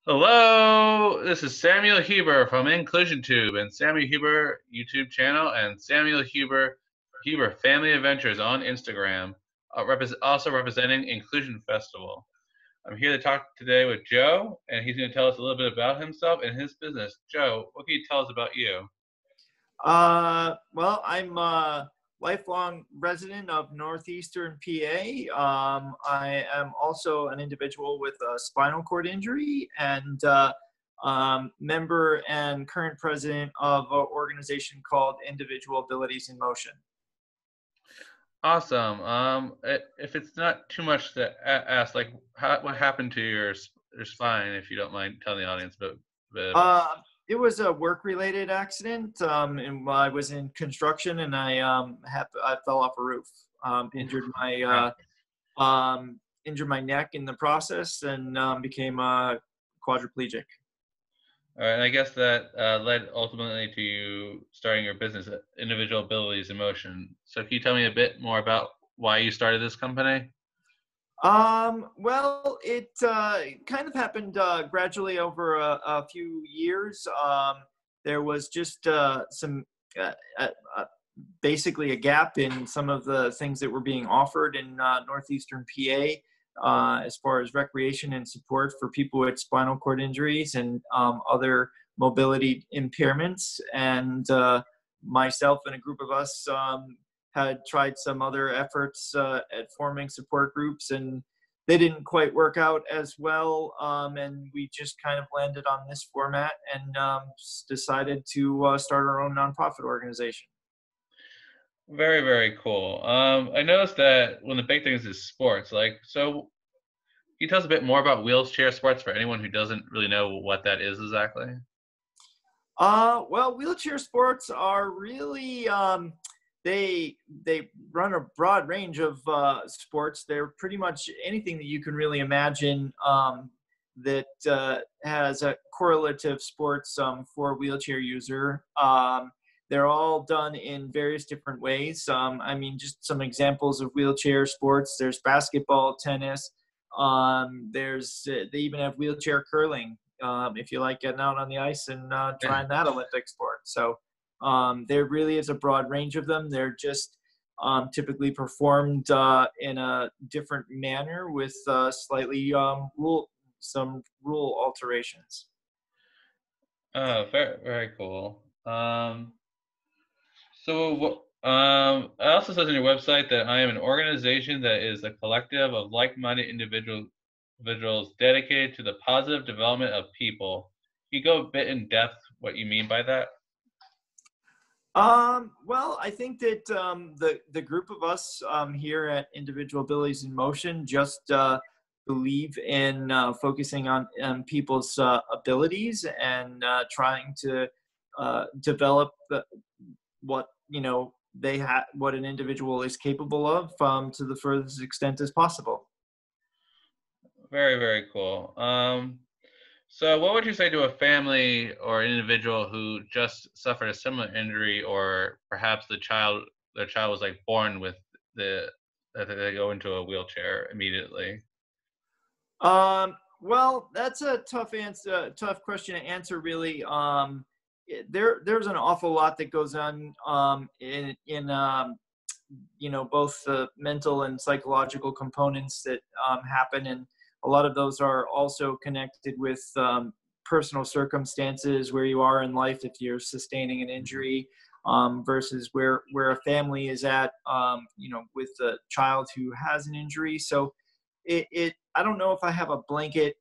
Hello, this is Samuel Huber from Inclusion Tube and Samuel Huber YouTube channel and Samuel Huber Family Adventures on Instagram, also representing Inclusion Festival. I'm here to talk today with Joe, and he's going to tell us a little bit about himself and his business. Joe, what can you tell us about you? Well, I'm a lifelong resident of Northeastern PA. I am also an individual with a spinal cord injury and member and current president of an organization called Individual Abilities in Motion. Awesome. If it's not too much to ask, like, what happened to your spine, if you don't mind telling the audience a bit about. Uh, it was a work-related accident, and I was in construction, and I fell off a roof, injured my neck in the process, and became quadriplegic. All right, and I guess that led ultimately to you starting your business, Individual Abilities in Motion. So can you tell me a bit more about why you started this company? Well, it kind of happened gradually over a few years. There was just uh, uh, uh, basically a gap in some of the things that were being offered in Northeastern PA as far as recreation and support for people with spinal cord injuries and other mobility impairments. And myself and a group of us had tried some other efforts at forming support groups, and they didn't quite work out as well. And we just kind of landed on this format and decided to start our own nonprofit organization. Very, very cool. I noticed that one of the big things is sports. So can you tell us a bit more about wheelchair sports for anyone who doesn't really know what that is exactly? Well, wheelchair sports are really they run a broad range of sports. They're pretty much anything that you can really imagine that has a correlative sports for a wheelchair user. They're all done in various different ways. I mean, just some examples of wheelchair sports. There's basketball, tennis. They even have wheelchair curling. If you like getting out on the ice and trying that Olympic sport. So there really is a broad range of them. They're just typically performed in a different manner with slightly some rule alterations. Oh, very, very cool. It also says on your website that I am an organization that is a collective of like-minded individuals dedicated to the positive development of people. Can you go a bit in depth what you mean by that? Well, I think that the group of us here at Individual Abilities in Motion just believe in focusing on people's abilities and trying to develop what what an individual is capable of to the furthest extent as possible. Very, very cool. So what would you say to a family or an individual who just suffered a similar injury, or perhaps their child was like born with that they go into a wheelchair immediately? Well, that's a tough question to answer, really. There's an awful lot that goes on in both the mental and psychological components that happen, and a lot of those are also connected with personal circumstances, where you are in life if you're sustaining an injury, versus where a family is at, with a child who has an injury. So I don't know if I have a blanket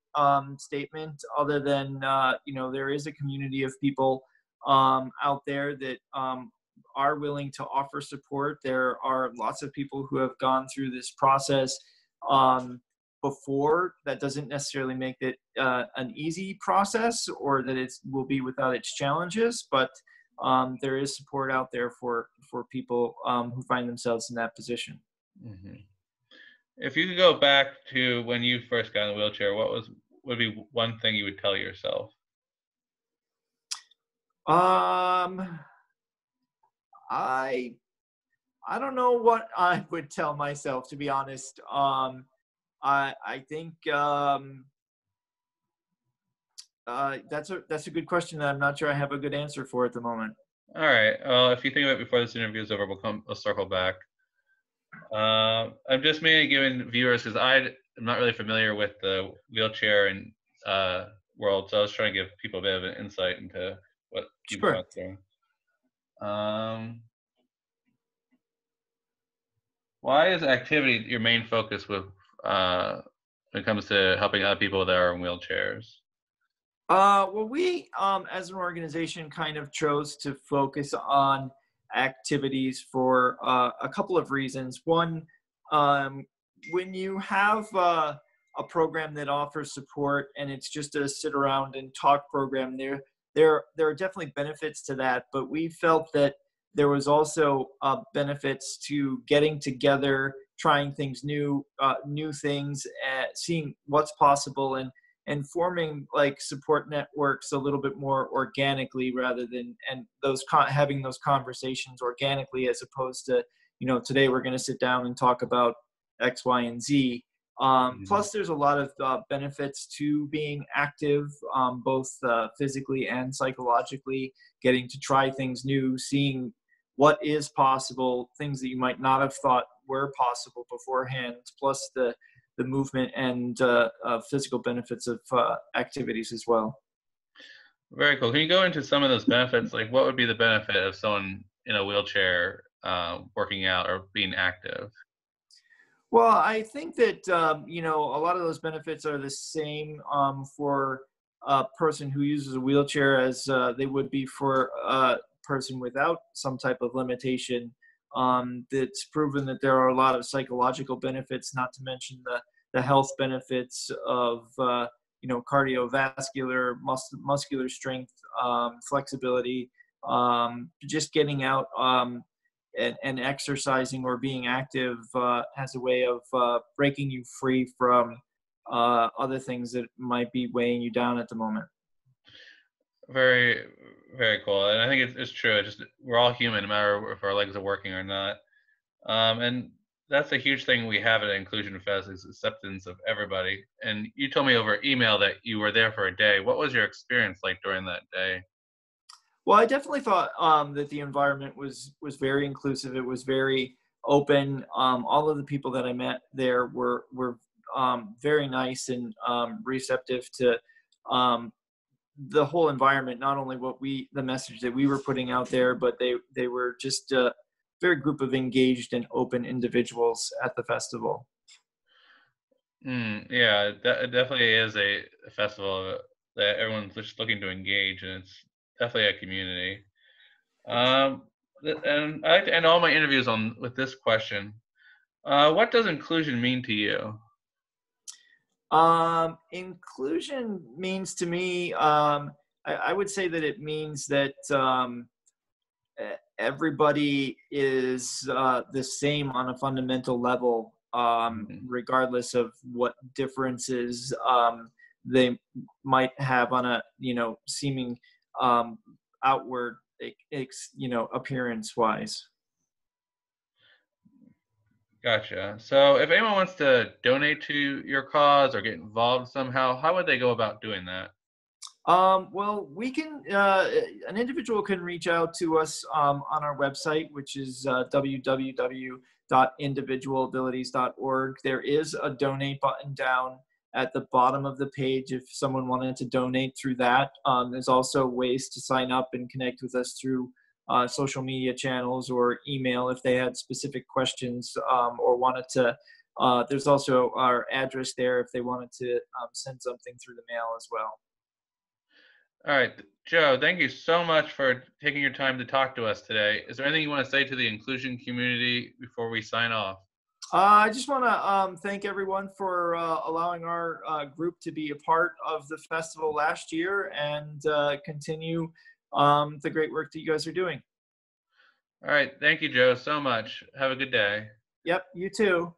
statement other than there is a community of people out there that are willing to offer support. There are lots of people who have gone through this process before. That doesn't necessarily make it an easy process, or that it will be without its challenges, but there is support out there for people who find themselves in that position. Mm-hmm. If you could go back to when you first got in the wheelchair, would be one thing you would tell yourself? I don't know what I would tell myself, to be honest. I think That's a good question that I'm not sure I have a good answer for at the moment. All right. Well, if you think of it before this interview is over, we'll circle back. I'm just mainly giving viewers because I'm not really familiar with the wheelchair and world, so I was trying to give people a bit of an insight into what you've Sure. gone through. Why is activity your main focus with when it comes to helping other people that are in wheelchairs? Well, we, as an organization, kind of chose to focus on activities for a couple of reasons. One, um, when you have a program that offers support and it's just a sit around and talk program, there are definitely benefits to that. But we felt that there was also benefits to getting together, trying things new things, seeing what's possible, and forming like support networks a little bit more organically rather than and having those conversations organically as opposed to, today we're going to sit down and talk about X, Y, and Z. Mhm. Plus there's a lot of benefits to being active, both physically and psychologically, getting to try things new, seeing what is possible, things that you might not have thought were possible beforehand, plus the movement and physical benefits of activities as well. Very cool. Can you go into some of those benefits? Like, what would be the benefit of someone in a wheelchair working out or being active? Well, I think that a lot of those benefits are the same for a person who uses a wheelchair as they would be for a person without some type of limitation. That's proven that there are a lot of psychological benefits, not to mention the health benefits of cardiovascular, muscular strength, flexibility, just getting out. And exercising or being active has a way of breaking you free from other things that might be weighing you down at the moment. Very, very cool. And I think it's true. It's just we're all human, no matter if our legs are working or not. And that's a huge thing we have at Inclusion Fest is acceptance of everybody. And you told me over email that you were there for a day. What was your experience like during that day? Well, I definitely thought that the environment was very inclusive. It was very open. All of the people that I met there were very nice and receptive to um, the whole environment. Not only the message that we were putting out there, but they were just a very group of engaged and open individuals at the festival. Yeah, it definitely is a festival that everyone's just looking to engage, and it's definitely a community. Um, and I like to end all my interviews on with this question: what does inclusion mean to you? Inclusion means to me, I would say that it means that everybody is the same on a fundamental level, Mhm. regardless of what differences they might have on a seeming um, outward appearance wise. Gotcha. So, if anyone wants to donate to your cause or get involved somehow, how would they go about doing that? Well, we can. An individual can reach out to us on our website, which is www.individualabilities.org. There is a donate button down at the bottom of the page if someone wanted to donate through that. There's also ways to sign up and connect with us through social media channels or email if they had specific questions or wanted to. There's also our address there if they wanted to send something through the mail as well. All right, Joe, thank you so much for taking your time to talk to us today. Is there anything you want to say to the inclusion community before we sign off? I just want to thank everyone for allowing our group to be a part of the festival last year and continue the great work that you guys are doing. All right, thank you, Joe, so much. Have a good day. Yep, you too.